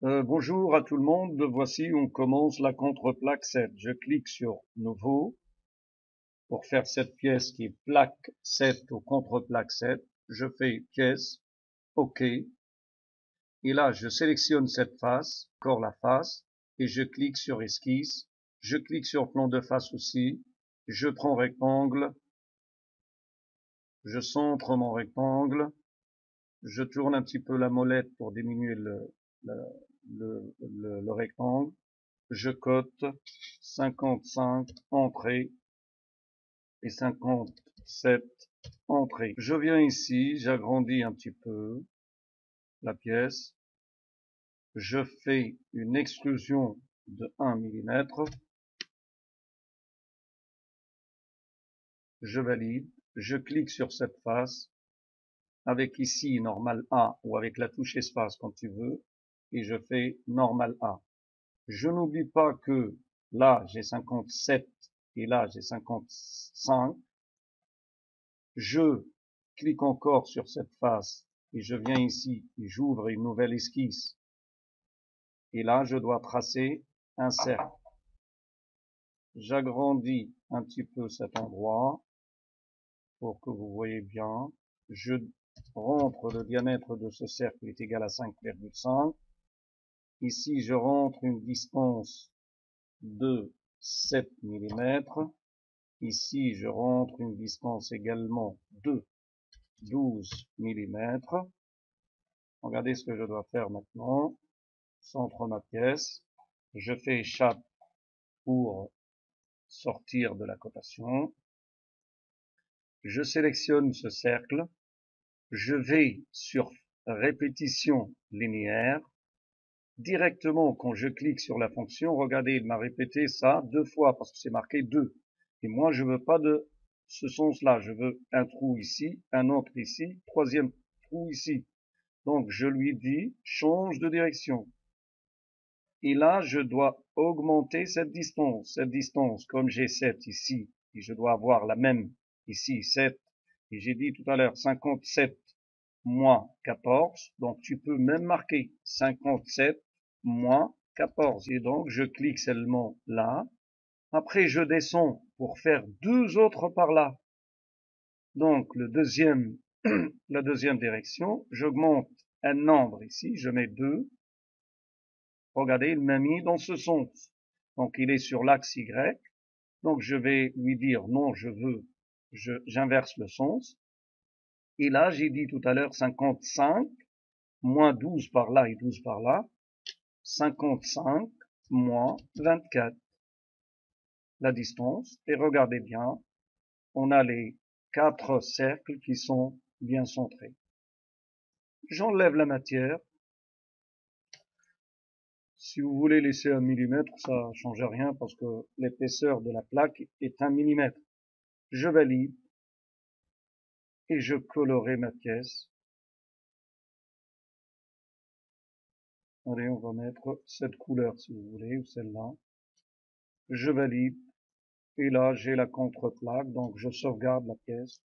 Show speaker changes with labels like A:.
A: Bonjour à tout le monde, voici on commence la contreplaque 7. Je clique sur Nouveau pour faire cette pièce qui est plaque 7 au contreplaque 7. Je fais pièce, OK, et là je sélectionne cette face, encore la face, et je clique sur Esquisse. Je clique sur Plan de face aussi, je prends rectangle, je centre mon rectangle, je tourne un petit peu la molette pour diminuer le rectangle. Je cote 55 entrées et 57 entrées. Je viens ici, j'agrandis un petit peu la pièce. Je fais une extrusion de 1 mm. Je valide. Je clique sur cette face avec ici normal A ou avec la touche espace quand tu veux et je fais normal A. Je n'oublie pas que là j'ai 57 et là j'ai 55. Je clique encore sur cette face et je viens ici et j'ouvre une nouvelle esquisse. Et là, je dois tracer un cercle. J'agrandis un petit peu cet endroit pour que vous voyez bien. Je rentre le diamètre de ce cercle est égal à 5,5. Ici, je rentre une distance de 7 mm. Ici, je rentre une distance également de 12 mm. Regardez ce que je dois faire maintenant. Centre ma pièce. Je fais échappe pour sortir de la cotation. Je sélectionne ce cercle. Je vais sur répétition linéaire. Directement, quand je clique sur la fonction, regardez, il m'a répété ça 2 fois parce que c'est marqué 2. Et moi, je veux pas de ce sens-là. Je veux un trou ici, un autre ici, troisième trou ici. Donc, je lui dis, change de direction. Et là, je dois augmenter cette distance. Cette distance, comme j'ai 7 ici, et je dois avoir la même ici, 7, et j'ai dit tout à l'heure 57 moins 14, donc tu peux même marquer 57 moins 14. Et donc, je clique seulement là. Après, je descends pour faire deux autres par là. Donc, la deuxième direction, j'augmente un nombre ici, je mets 2. Regardez, il m'a mis dans ce sens. Donc, il est sur l'axe Y. Donc, je vais lui dire non, j'inverse le sens. Et là, j'ai dit tout à l'heure 55, moins 12 par là et 12 par là. 55 moins 24. La distance. Et regardez bien, on a les 4 cercles qui sont bien centrés. J'enlève la matière. Si vous voulez laisser 1 mm, ça ne change rien parce que l'épaisseur de la plaque est 1 mm. Je valide et je colorerai ma pièce. Allez, on va mettre cette couleur si vous voulez, ou celle-là. Je valide et là j'ai la contreplaque, donc je sauvegarde la pièce.